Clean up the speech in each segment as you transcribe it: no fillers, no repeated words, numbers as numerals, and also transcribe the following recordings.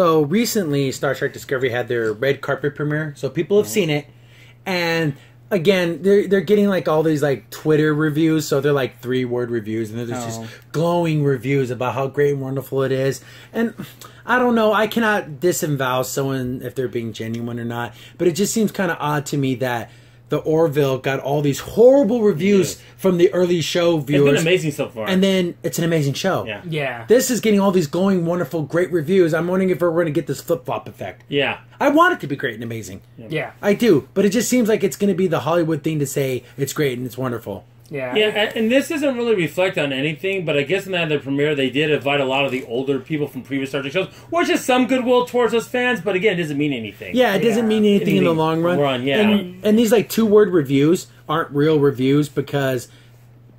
So recently, Star Trek Discovery had their red carpet premiere, so people have seen it, and again, they're getting like all these like Twitter reviews, so they're like 3-word reviews, and they're just glowing reviews about how great and wonderful it is. And I don't know, I cannot disavow someone if they're being genuine or not, but it just seems kind of odd to me that the Orville got all these horrible reviews from the early show viewers. It's been amazing so far. And then it's an amazing show. Yeah. This is getting all these glowing, wonderful, great reviews. I'm wondering if we're going to get this flip-flop effect. Yeah. I want it to be great and amazing. Yeah. I do. But it just seems like it's going to be the Hollywood thing to say it's great and it's wonderful. Yeah. Yeah, and this doesn't really reflect on anything, but I guess in that the premiere they did invite a lot of the older people from previous Star Trek shows, which is some goodwill towards us fans, but again, it doesn't mean anything. Yeah, it doesn't mean anything in the long run. And these like 2-word reviews aren't real reviews because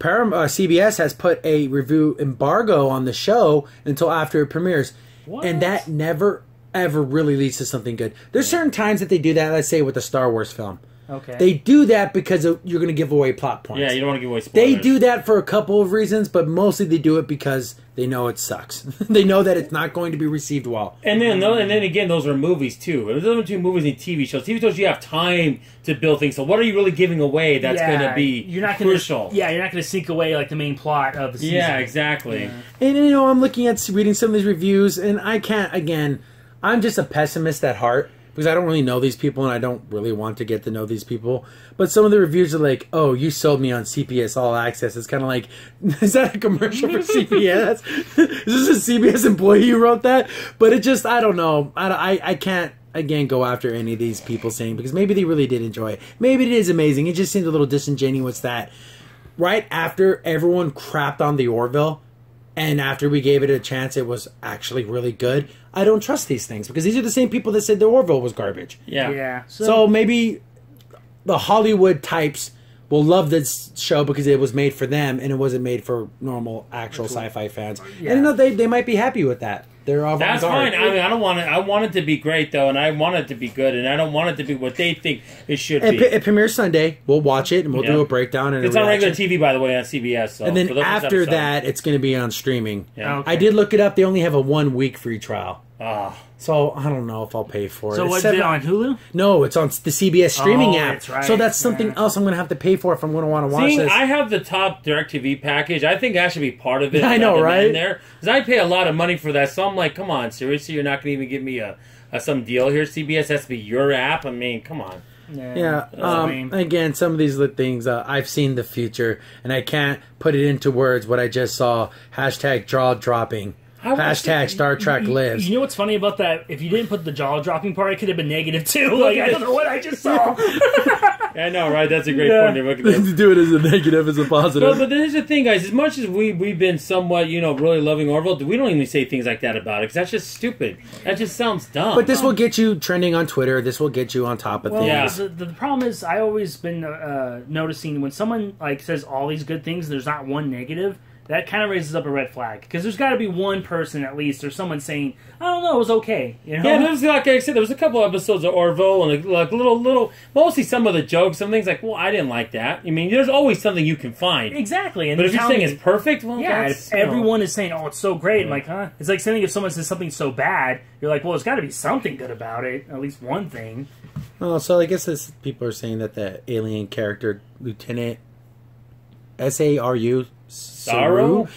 CBS has put a review embargo on the show until after it premieres. What? And that never, ever really leads to something good. There's certain times that they do that, let's say with a Star Wars film. Okay. They do that because you're going to give away plot points. Yeah, you don't want to give away spoilers. They do that for a couple of reasons, but mostly they do it because they know it sucks. They know that it's not going to be received well. And then again, those are movies too. Those are two movies and TV shows. TV shows, you have time to build things. So what are you really giving away that's going to be crucial? You're not going to sneak away like the main plot of the season. Yeah, exactly. Yeah. And I'm looking at reading some of these reviews, and I can't. Again, I'm just a pessimist at heart. Because I don't really know these people, and I don't really want to get to know these people. But some of the reviews are like, oh, you sold me on CBS All Access. It's kind of like, is that a commercial for CBS? Is this a CBS employee who wrote that? But it just, I don't know. I can't, again, go after any of these people saying, because maybe they really did enjoy it. Maybe it is amazing. It just seems a little disingenuous that right after everyone crapped on the Orville, and after we gave it a chance, it was actually really good. I don't trust these things because these are the same people that said the Orville was garbage. Yeah. Yeah. So maybe the Hollywood types will love this show because it was made for them and it wasn't made for normal, actual sci-fi fans. Yeah. And they might be happy with that. They're all That's fine. I mean, I don't want it. I want it to be great though, and I want it to be good, and I don't want it to be what they think it should be. It premieres Sunday. We'll watch it and we'll do a breakdown. And it's on regular TV, by the way, on CBS. So and then after that, it's going to be on streaming. Yeah. Okay. I did look it up. They only have a 1-week free trial. Oh. So I don't know if I'll pay for it. So what's it on Hulu? No, it's on the CBS streaming app. That's right. So that's something else I'm going to have to pay for if I'm going to want to watch this. I have the top DirecTV package. I think that should be part of it. I know, right? Because I pay a lot of money for that. So I'm like, come on, seriously, you're not going to even give me some deal here? CBS has to be your app. I mean, come on. Yeah. Again, some of these things, I've seen the future, and I can't put it into words what I just saw. Hashtag jaw dropping. Hashtag Star Trek lives. You know what's funny about that? If you didn't put the jaw dropping part, it could have been negative too. Like, I don't know what I just saw. I know, right? That's a great point. To do it as a negative as a positive. No, but here's the thing, guys. As much as we've been somewhat, really loving Orville, we don't even say things like that about it because that's just stupid. That just sounds dumb. But this will get you trending on Twitter. This will get you on top of things. Yeah. The problem is, I always been noticing when someone says all these good things, there's not one negative. That kind of raises up a red flag because there's got to be one person at least or someone saying, "I don't know, it was okay." You know? Yeah, there was, like I said, there was a couple episodes of Orville and like little, mostly some of the jokes, some things like, "Well, I didn't like that." I mean, there's always something you can find. Exactly, and but if you're saying it's perfect, well, yeah, if everyone is saying, "Oh, it's so great," I'm like, huh? It's like saying if someone says something so bad, you're like, "Well, there's got to be something good about it, at least one thing." Oh, so I guess people are saying that the alien character Lieutenant Saru.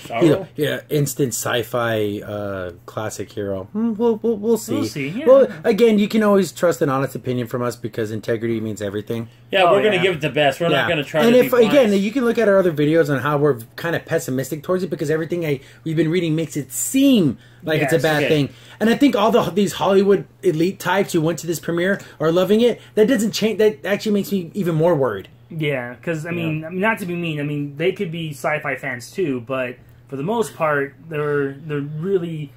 Saru? Yeah, instant sci-fi classic hero. We'll see. We'll see. Yeah. Well, again, you can always trust an honest opinion from us because integrity means everything. Yeah, we're going to give it the best. We're not going to try to be again, you can look at our other videos on how we're kind of pessimistic towards it because everything we've been reading makes it seem like it's a bad thing. And I think all these Hollywood elite types who went to this premiere are loving it. That doesn't change. That actually makes me even more worried. Yeah, because I mean, not to be mean. I mean, they could be sci-fi fans too, but for the most part, they're really.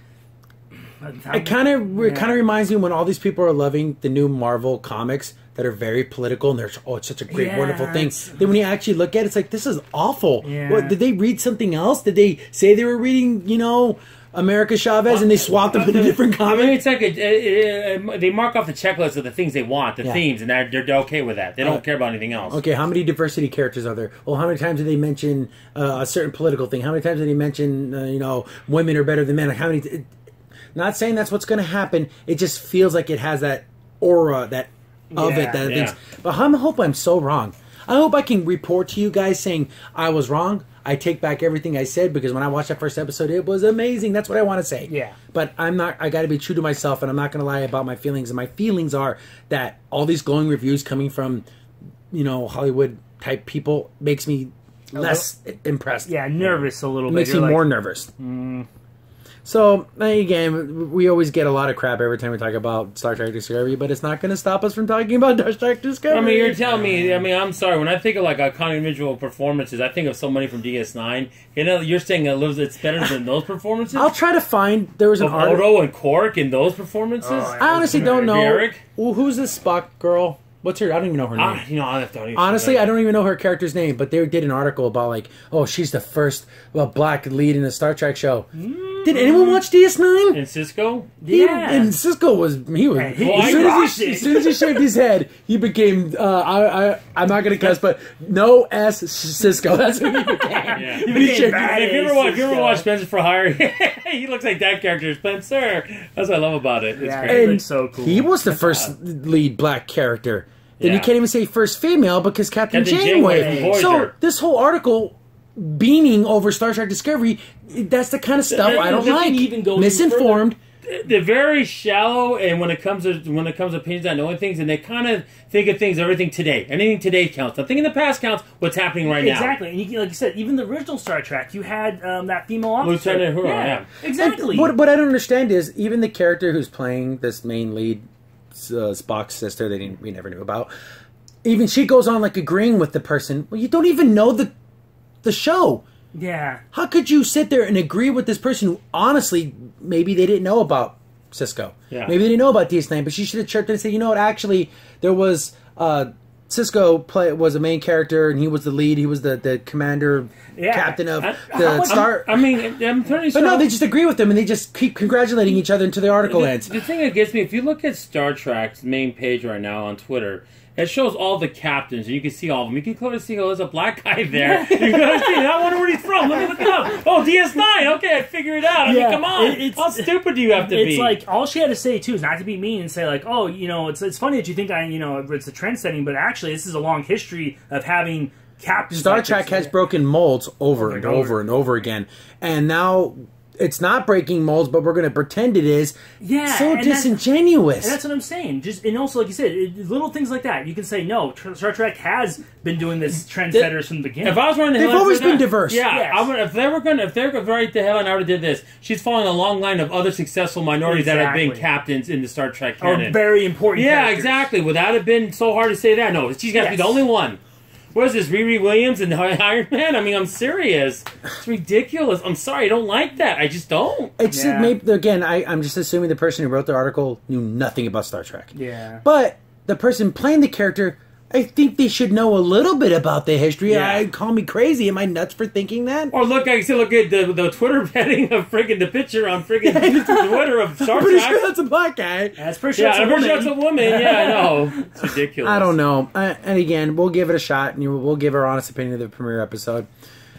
It kind of reminds me when all these people are loving the new Marvel comics that are very political and they're it's such a great, wonderful thing. Then when you actually look at it, it's like this is awful. Yeah. What, did they read something else? Did they say they were reading, America Chavez and they swapped them in a different comic? I mean, it's like they mark off the checklist of the things they want, the themes, and they're okay with that. They don't care about anything else. Okay, how many diversity characters are there? Well, how many times did they mention a certain political thing? How many times did they mention, women are better than men? Like, how many? Not saying that's what's going to happen. It just feels like it has that aura that of it. That Yeah. things. But I hope I'm so wrong. I hope I can report to you guys saying I was wrong. I take back everything I said because when I watched that first episode, it was amazing. That's what I want to say. Yeah. But I'm not. I got to be true to myself, and I'm not going to lie about my feelings. And my feelings are that all these glowing reviews coming from, Hollywood type people makes me less impressed. Yeah, nervous a little It bit. makes me more nervous. So, again, we always get a lot of crap every time we talk about Star Trek Discovery, but it's not going to stop us from talking about Star Trek Discovery. I mean, you're telling me. I mean, I'm sorry. When I think of like iconic individual performances, I think of somebody from DS9. You're saying it's better than those performances. I'll try to find. There was an of article. Odo and Quark in those performances. I honestly don't know. Eric? Well, who's this Spock girl? What's her? I don't even know her name. I don't even Honestly, I don't even know her character's name, but they did an article about like, oh, she's the first black lead in a Star Trek show. Did anyone watch DS9? And Cisco. Yeah. And Cisco was rocked it. as soon as he shaved his head, he became I'm not gonna cuss, but no S Cisco. That's what he became. Yeah. He He became shaved- bad. If you ever watch Spencer for Hire, he looks like that character, Spencer. That's what I love about it. It's Yeah. great. He looks so cool. He was the first lead black character. Then you Yeah. can't even say first female because Captain Captain Janeway. Janeway from So Voyager. this whole article beaming over Star Trek Discovery, that's the kind of stuff I don't It doesn't like. even go any Misinformed. They're very shallow, and when it comes to opinions on knowing things, and they kind of think of things, everything today. Anything today counts. Nothing in the past counts. What's happening right now? Exactly. And like you said, even the original Star Trek, you had that female officer. Lieutenant Uhura, yeah. Exactly. And what I don't understand is even the character who's playing this main lead, Spock's sister, we never knew about. Even she goes on like agreeing with the person. Well, you don't even know the show. Yeah. How could you sit there and agree with this person who honestly maybe they didn't know about Cisco? Yeah. Maybe they didn't know about DS9, but she should have checked and said, you know what? Actually, there was Cisco was a main character and he was the lead. He was the commander, captain of the Star. I'm turning. But no, they just agree with them and they just keep congratulating each other until the article ends. The thing that gets me, if you look at Star Trek's main page right now on Twitter, it shows all the captains, and you can see all of them. You can clearly see, there's a black guy there. You can see, I wonder where he's from. Let me look it up. Oh, DS9. Okay, I figured it out. I mean, come on. How stupid do you have to be? It's like, all she had to say, too, is not to be mean and say, like, oh, it's funny that you think it's a trend setting, but actually, this is a long history of having captains. Star like Trek this. has broken molds over and over and over again. And now it's not breaking molds, but we're going to pretend it is. Yeah, So and disingenuous. And that's what I'm saying. And also, like you said, little things like that. You can say, no, Star Trek has been doing this trendsetters from the beginning. If I was running the They've headline always for been that- diverse. Yeah, Yes. if they were right the headline, I would have did this. She's following a long line of other successful minorities that have been Exactly. captains in the Star Trek Or canon. very important Yeah, characters. exactly. Would that have been so hard to say that? No, she's got to be the Yes. only one. What is this, Riri Williams and Iron Man? I mean, I'm serious. It's ridiculous. I'm sorry, I don't like that. I just don't. It's Yeah. maybe again. I'm just assuming the person who wrote the article knew nothing about Star Trek. Yeah. But the person playing the character, I think they should know a little bit about the history. Yeah. Call me crazy. Am I nuts for thinking that? Or look at the Twitter heading of friggin' the picture on friggin' Twitter of Star I'm pretty Trek. sure that's a black guy. That's pretty sure Yeah, it's a I'm pretty sure woman. it's a woman. Yeah, I know. It's ridiculous. I don't know. And again, we'll give it a shot, and we'll give our honest opinion of the premiere episode.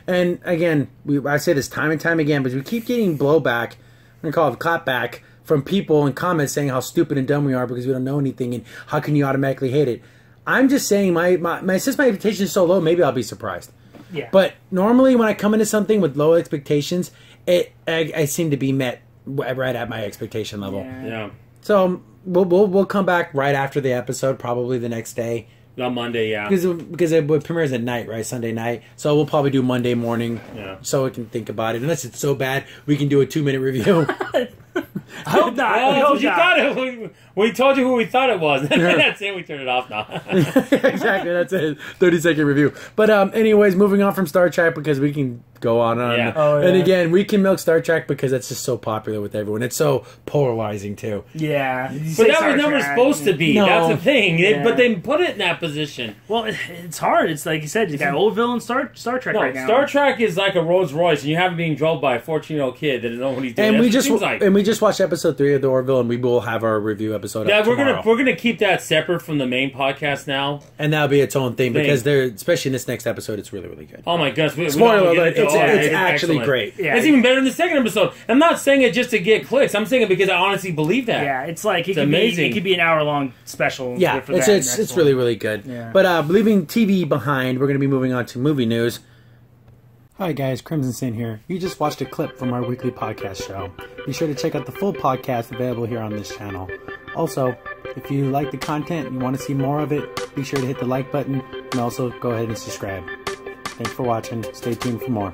And again, I say this time and time again, but we keep getting blowback. I'm going to call it clapback from people in comments saying how stupid and dumb we are because we don't know anything, and how can you automatically hate it? I'm just saying, since my expectation is so low, maybe I'll be surprised. Yeah. But normally, when I come into something with low expectations, I seem to be met right at my expectation level. Yeah. So we'll come back right after the episode, probably the next day. On Monday, yeah. Because it premieres at night, right? Sunday night. So we'll probably do Monday morning. Yeah. So we can think about it. Unless it's so bad, we can do a 2-minute review. I hope not. I Well, hope you not. thought it. We told you who we thought it was. That's it. We turned it off now. Exactly. That's it. 30-second review. But anyways, moving on from Star Trek because we can go on. Yeah. Oh, yeah. And again, we can milk Star Trek because it's just so popular with everyone. It's so polarizing too. Yeah. But that was never supposed to be. No. That's the thing. Yeah. But they put it in that position. Well, it's hard. It's like you said, you got old villain Star Trek No, right now. Star Trek is like a Rolls Royce, and you have it being drove by a 14-year-old kid that doesn't know what he's doing. And That's we what it just seems like. and we just watched watch episode 3 of the Orville, and we will have our review episode. Yeah, up we're tomorrow. gonna keep that separate from the main podcast now. And that'll be its own thing because they're, especially in this next episode, it's really, really good. Oh my gosh! Spoiler alert! It's actually excellent. great. Yeah. It's even better than the second episode. I'm not saying it just to get clicks. I'm saying it because I honestly believe that. Yeah, it's like It's amazing. It could be an hour-long special. Yeah, for that it's next really, one. really good. Yeah. But leaving TV behind, we're going to be moving on to movie news. Hi guys, Crimson Sin here. You just watched a clip from our weekly podcast show. Be sure to check out the full podcast available here on this channel. Also, if you like the content and you want to see more of it, be sure to hit the like button and also go ahead and subscribe. Thanks for watching. Stay tuned for more.